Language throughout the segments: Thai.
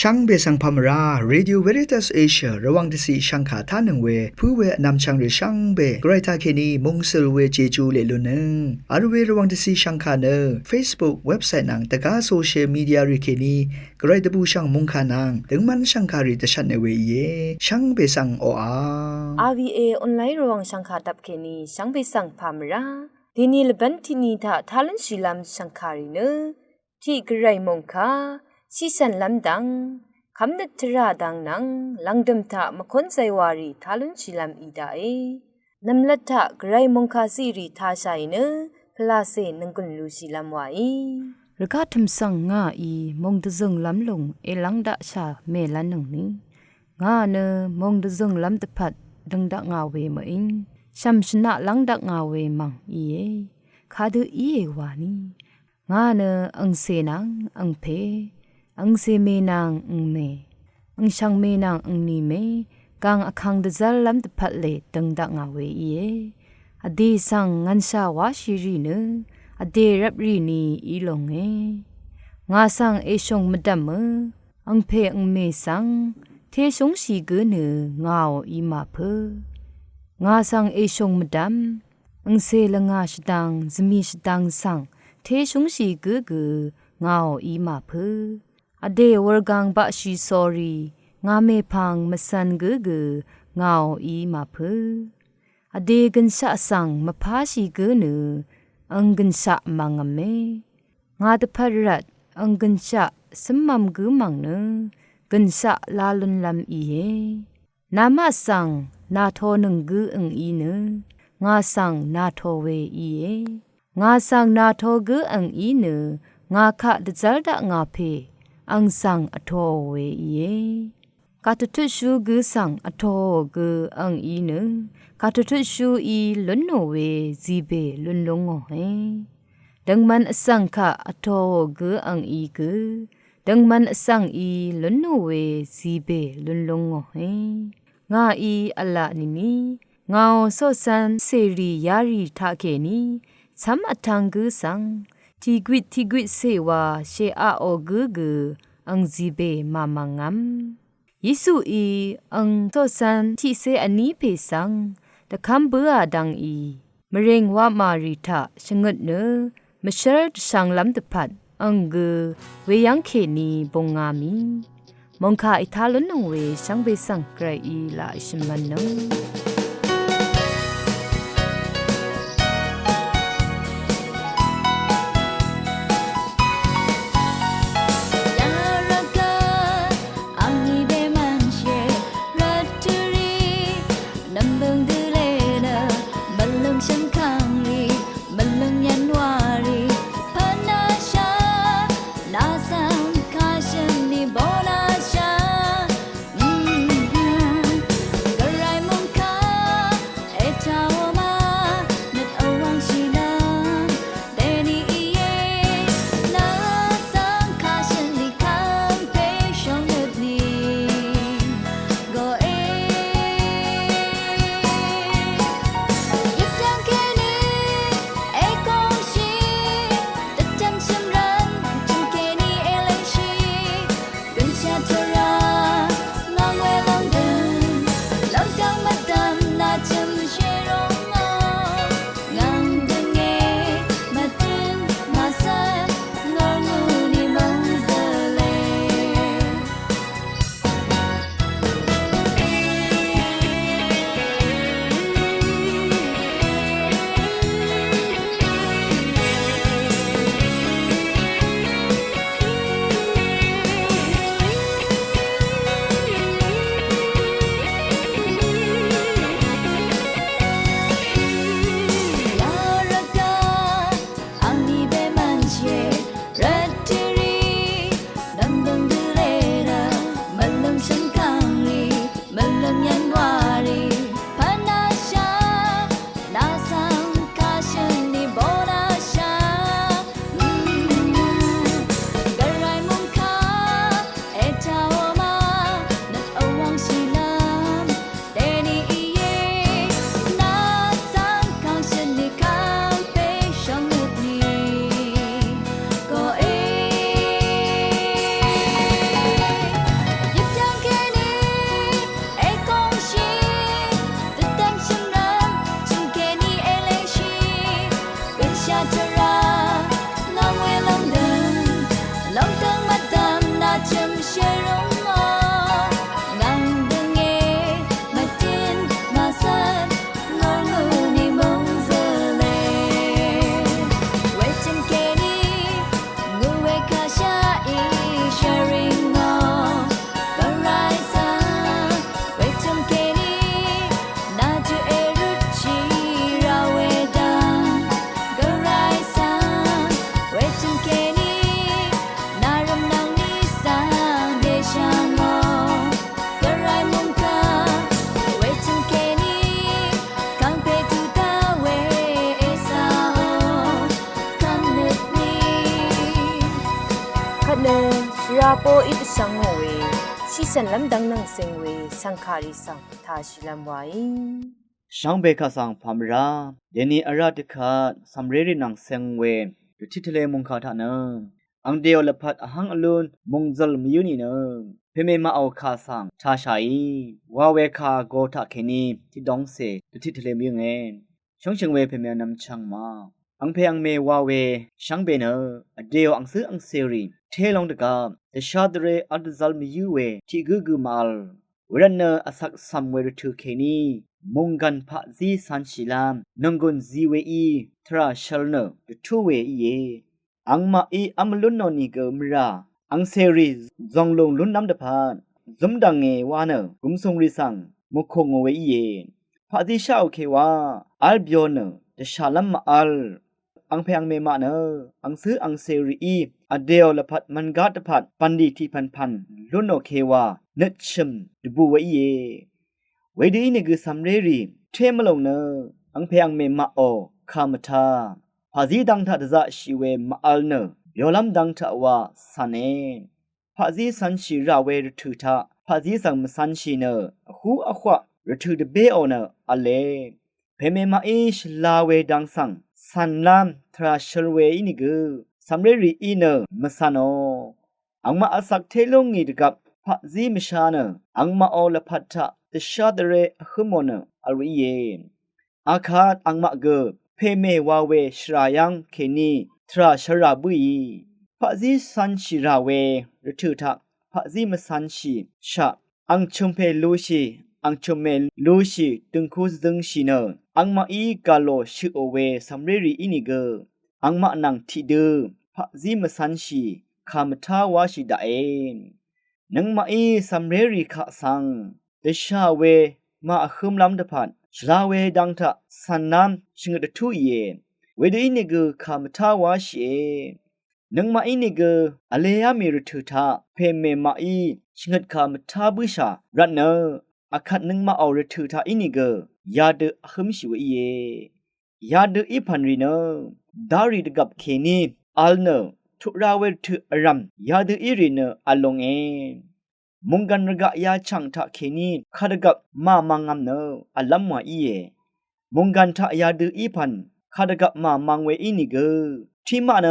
ช่างเบสังพามราเรดิโอเวริตัสเอเชียระวังที่สีช่างขาท่าหนึ่งเวผู้เวนำช่างหรือช่างเบไกรทาเคนีมงเซลเวเจจูเลลุนึงอาร์เวระวังที่สีช่างขาเนอ Facebook เว็บไซต์นังตะกาโซเชียลมีเดียริเคนีไกรตบูช่างมงขานังถึงมันช่างขาริตชันในเวเยช่างเบสังโออา RVA ออนไลน์ระวังช่างขาดับเคนีช่างเบสังพามราดินีลบันทินีทาทาลันชิลัมช่างขาริเนที่ไกรมงคาชิสันลำดังคำนัดทราดังนังลังดมทะมคนไซวารีทาลุนชิลัมอีดาเอนำลัดทะไกรมงคาซีรีทาชัยเนคลาเซนังกุนลูชิลัมวาระกาทำสังง่าอีมงตะซึงล้ำลงเอลังดะชาเมลันหนึ่งนี้ง่าเนมงตะซึงล้ำตะพัดดังดะงาเวมาอิงชัมชนะลังดะงาเวมังอีเอคาดูอีเอวานีง่าเนอังเซนังอังเพอังเซเมนังอังเมอังช่างเมนังอังนีเมกังอคังดะซัลลัมตะพัดเลดังดะงาเวอีเออดีสังงันชาวาชิรีเนอเดรับรีนีอีลงเองาสังเอชงมดัมอังเพอังเมสังเทชงสีเกเนงาวอีมาเพงาสังเอชงมดัมอังเซลงาชดังซมีชดังสังเทชงสีเกเกงาวอีมาเพอเดวรกังบะชีซอรีงาเมพังมสันเกเกงาวอีมาเพอเดกันชะสังมพาชีเกเนอังกันชะมังเมงาตพรัดอังกันชะสมัมกุมังเนกันชะลาลุนลำอีเฮนามาสังนาโทนึงกุอังอีเนงาสังนาโทเวอีเงาสังนาโทกุอังอีเนงาคะดจัลดะงาเพอังสังอโทเวอีกาตทุชูกุสังอโทกุอังอีเนกาตทุชูอีลุนโนเวซีเบลุนลงเฮดังมันอสังคะอโทกุอังอีกุดังมันอสังอีลุนโนเวซีเบลุนลงเฮงาอีอัลลานินีงาโซซันเซรียารีทาเคนีซัมอทังกุสังทีกวิเซวาเชอาโอกุอังซีเบมามังงัมยิสุอีอังโซซันที่เซอันนี้เพสังตะคำเบื่อดังอีมะเร็งว่ามาริทะชงดเนมะเชรดสังลำตะพัดอังเกเวยังเคนีบงงามีมองคาอิทาลนงเวสังเบสังไกรอีลาอิชมันนงกระไรมงคา ราโปอิตสังโงเวชิสันลำดังนังเซงเวสังขาริสังทาชิลัมไวช่างเบคาสังพามราเดนีอาราติคาสัมเรรินังเซงเวดุทิทะเลมุงคาทานะอังเดียวละพัดอหังอลุนมุงซัลมยุนีนะเพเมมาเอาคาสังทาชัยวาเวคาโกทาเคนีที่ดองเซดุทิทะเลมยุงเองช่องเชิงเวเพเมนำช่างมาอังเพอังเมวาเวช่างเบเนอเดียวอังซื้ออังเซรีเทลองตะกาเดชาดเรอัดซัลมยุเวที่กูมาลเวรันเนอสักซัมเวรทูเคนีมุงกันพะซีสันชิลามนงกุนซีเวอีทราชัลเนอร์ทูเวอีเยอังมาอีอัมลุนนอนิเกมราอังเซรีซองลงลุนน้ำตะพานซุมดังเงวาเนกุมทรงริสังมุคงเวอีเยพะซีชาโอเควาอัลบิโอเนเดชาลัมมาอัลอังเพอังเมมาเนอังซื้ออังเซรีอีอเดียวละพัดมันกาตะพัดปันดีที่พันลุนโอเควาเนชิมดบูเวอีเยเวดีนี่คือสัมเรรีเทมลงเนอังเพอังเมมาโอคามทาพาซีดังทัดจะชีเวมาอัลเนยอลัมดังทาวาสันเอพาซีสันชีราเวรทุทาพาซีสังมสันชีเนหูอควะรทุดเบโอเนอเลเพเมมาอิชลาเวดังสังสันลามทราชลเวอินิกือสัมเรรีอีเนมสันโออังมาอาศักเทลงงีดกับพาซีมชาเนอังมาโอละพัทธะเดชาดเรฮุมอนอัลวิเยอาคาดอังมะเกเพเมวาเวชรายังเคนีทราชราบุยพะซีสันชิราเวรทุทักพะซีมสันชิชะอังชุมเพลูชีอังชุมเมลูชีตึงคูซึงชีเนอังมาอีกาโลชิโอเวสัมเรรีอินิเกอังมะนังทิเดพะซีมสันชีคามทาวาชิดาเอนังมาอีสัมเรรีคะสังเดชาเวมาคุมลำตะพันชลาเวดังทะสันนามชิงดทุเยเวดีนิกคามทาวาเชนังมาอินิกอเลยามีรทุทาเพเมมาอีชิงดคามทาบุชารันเนอคัดนังมาเอารทุทาอินิกยาดอคุมชิวเยยาดอีพันรีเนดาริดกับเคนีอัลเนทุราเวทุอรัมยาดอีริเนอลงเอมุงกันรกะยาช่างทะเคนีคาดกับมามังงามเนออัลลัมมาอีเยมุงกันทะยาดืออีพันคาดกับมามังเวอีนิเกที่มาเน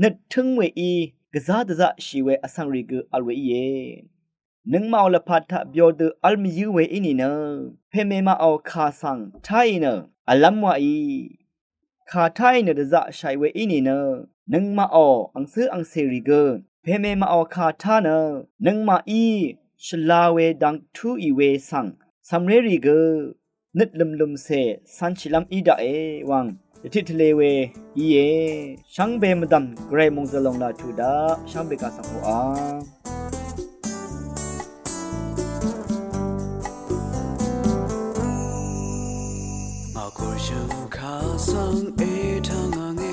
นึดถึงเวอีกะซาดะซะชีเวอสังริเกอัลเวอีเยนึงมาเอาละพัดทะเบียวเดออัลมิยูเวอีนี่เนเพเมมาเอาคาสังไทเนอัลลัมมาอีคาไทเนดะซะชัยเวอีนี่เนนึงมาเอาอังซื้ออังเซริเกเพเมมาเอาคาทาเนนังมาอีชลาเวดังทูอีเวสังสัมเรรีเกนึดลุมเซสันชิลัมอีดาเอวังทิทเลเวอีเยช่างเบมดัมเกรมงซลงลาทูดาช่างเบกาสังโออามาคุยชูคาสังเอทางเง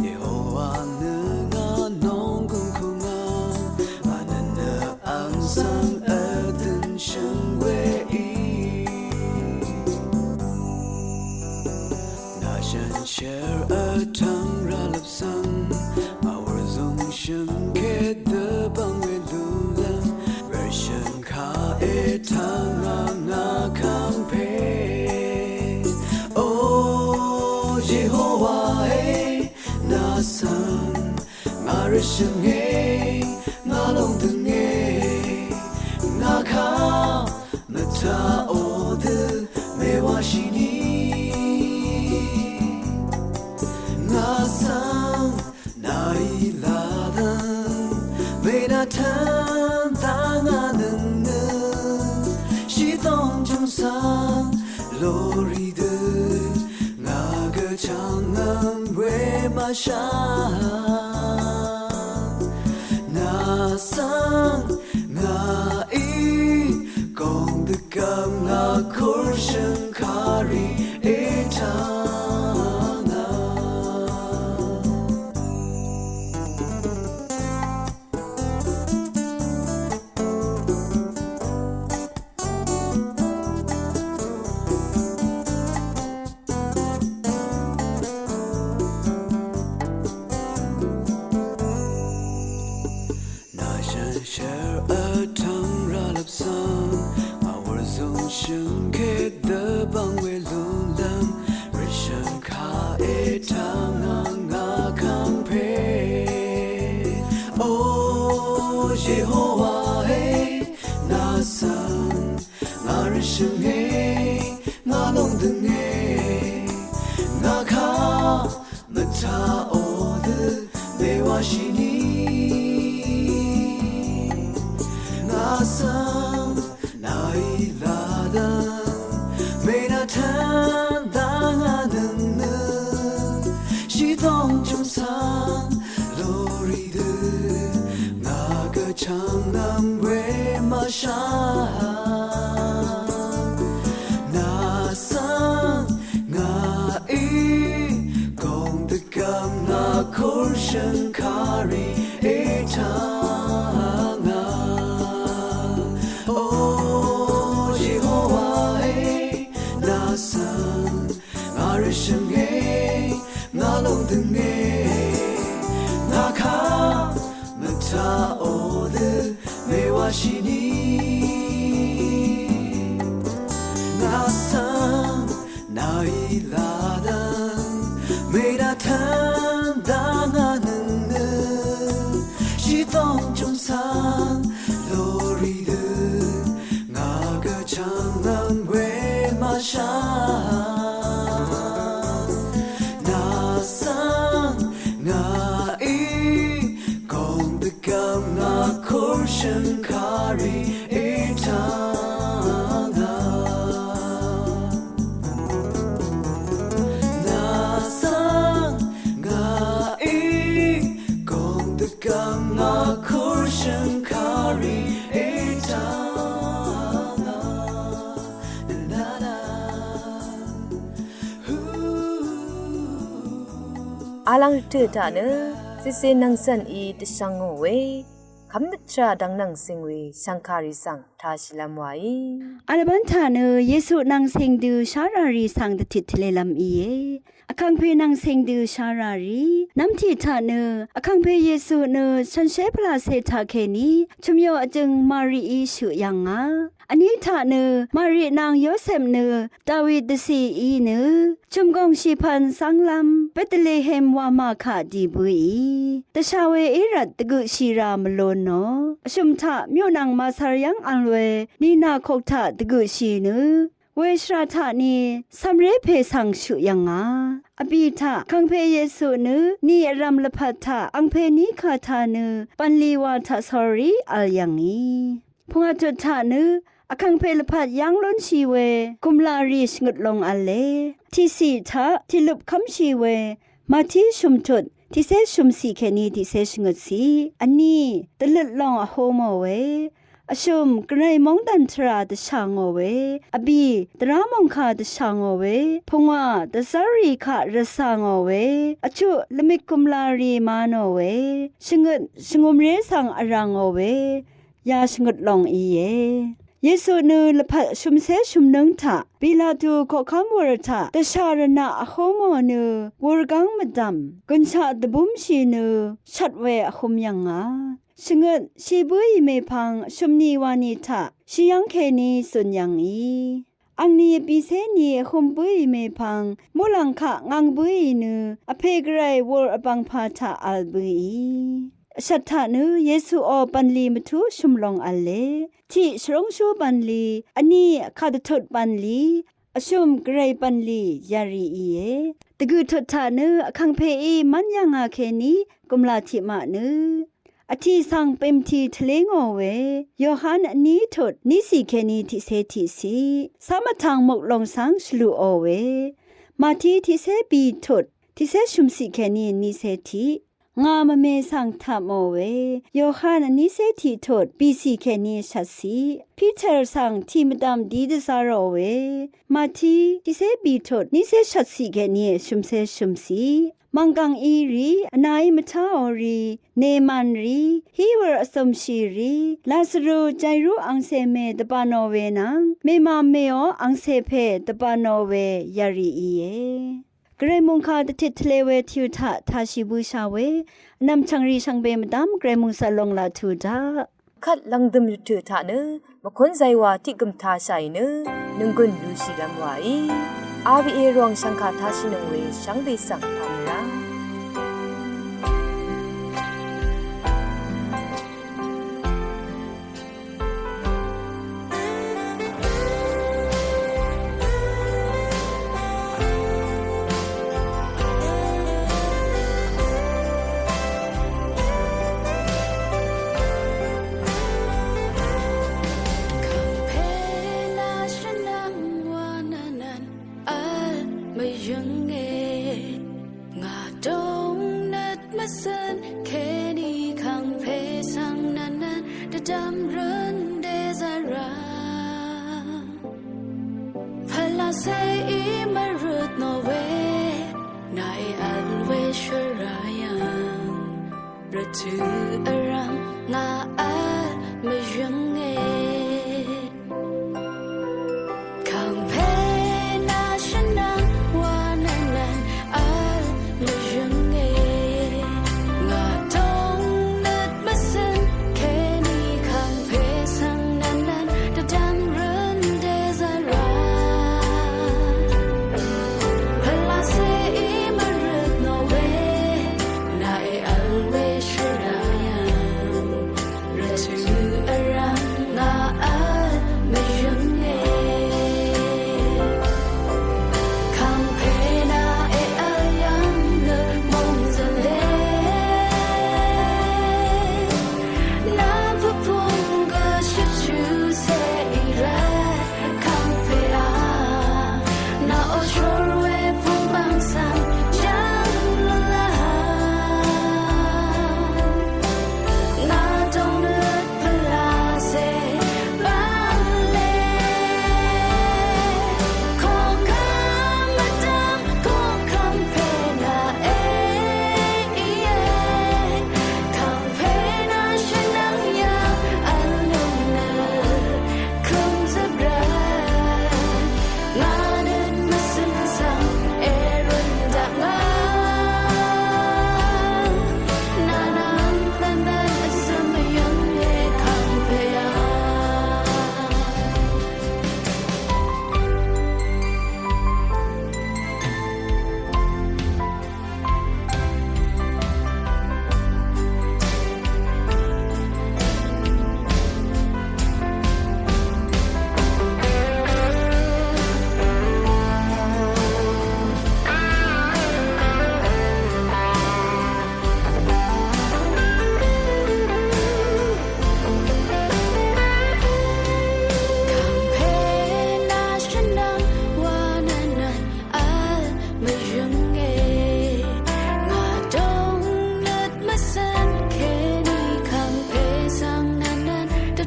เยโฮวาเนงานองกุงคุงามาเนเนอังสังเอดินชิงเวอีนาฉันเชร์เอทังราลับสังมาวรซงชิงเคเดบังเวลูลังเวชิงคาเอทังงาคังเพงาริชเงงาลงตึงเงงาคามตาโอดเมวาชินีงาสังนาอีลาดังเวนาทันตางานึงนึชิตองจงสังโลรีเดงากะจังงังเวมาชาsang nga i kong de kam nga kurshun kari etana share a tongue roll up song our zone shun ke the bang we lu lam rishan ka e tang nga kang pe oh Jehovah hey na san nga rishan hey nga long deng hey nga ka ma ta o de me wa shi ni Nasam nailada mena tan dangaden shi dong chung san lori de naga chang nam we ma sha Nasam nga e gong de gam na kor shan kari e ta Rishan hey, nga long deng hey, nga ka mata o de me wa shi ni, nga san na ilada me da tan da nga neng shi dong chung san lori de nga ga chang nang we ma sha. Shan kari etanga nasang nga kong de gam na kurshan kari etanga na na alang te ta ne se nang san I de sang ngo weคำนึกชาดังนังเซงเวสังคาริสังทาชิลามไวอัลบันทาเนเยซูนังเซงดูชารารีสังดติทเลลัมอีเยอคังเพนังเซงดูชารารีน้ำที่ทาเนอคังเพเยซูเนฉันเชพลาเซทาเคนีชุมโยอจึงมารีอีชุยังงาอันนี้ทาเนมารีนางโยเซมเนดาวิดซีอีเนชุมกงชีพันสังลัมเบตเลเฮมวามาคาดีบุยตชาเวอิรัตตกุชีรามโลนอชุมทะมิวนางมาสารยังอันเวนีนาโคกทะตกุชีเนเวชราธานีสัมเรเพสังชุยังงาอภิธาคังเพเยซูเนนีรัมลพัทธาอังเพนิคาธาเนปันลีวาทาสอรีอัลยังนีพงอาจุธาเนอคังเพลพัดยังล้นชีเวกุมลารีชงดลงอัลเลที่สีทะที่ลุบคำชีเวมาที่ชุมจุดที่เซชุมสีแค่นี้ที่เซชงดสีอันนี้ตะลึดลองอโฮโมเวอชุมกระไรมองดันทราตะชางโอเวอบีตรามองคาตะชางโอเวพงว่าตะซารีคาระสางโอเวอชุละมิกุมลารีมาโนเวชงดชงมเรสังอรังโอเวยาชงดลองอีเยเยซูเนละพัดชุมเสชุมนึงทะปิลาตูขอคำวรทะตะชารณะอโฮโมเนวรกังมะดัมกุญชาตะบุมชีเนชัดเวอคมยังงาชงดชีบุยเมพังชุมนีวานิทะชิยังเคนีสุนยังอีอังนีปีเสนีคมบุยเมพังมุลังคะงังบุยเนอเพกไรวรอบังพาทะอัลบุยชัตถะเนเยซูอปันลีมทุชุมลงอัลเลที่ชรงชูปันลีอันนี้คาดทดปันลีอชุมไกรปันลียารีอีเยตะกุทดทะเนคังเพอีมันยังอาเคนีกุมลาธิมะเนอธิสังเปมทีทะเลงอเวยอหันอันนี้ทดนิสิเคนีทิเซทิสีสามทางหมกลงสังชลูอเวมาทีทิเซบีทดทิเซชุมสิเคนีนิเซทีงามเมสังทามโอเวยอหันอันนี้เซทีทดปีสิเคนีชัดสีพีเตอร์สังทีมดามดีดซารอเวมาทีทิเซบีทดนิเซชัดสีเคนีชุมเซชุมสีมังกังอีรีอนายมทาอรีเนมันรีฮีเวอร์อสมชีรีลาสรูใจรู้อังเซเมตปานอเวนังเมมาเมออังเซเพตปานอเวยารีอีเยกรมุงคาตติทเลเวทิวทะทาชิบูชาเวนำชังรีชังเบมดามกรมุงสลงลาทูดา คัดลังดมรุถือทะเนมคนใจว่าที่กำทาใส่เนนึงกุนดูสิลำไว้อาวีเอรวงสังฆาทาชินงเวสังเบสังพามราถืออรังงาอาไม่ยังเงคำเพนาฉันนังว่านันนันอาไม่ยังเงงาตงนัดมาสันแค่นี้คำเพสังนันนันแต่ดำเรินเดซาราพลาเซอีมารึกนอเวนายอัลเวช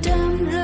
ดำ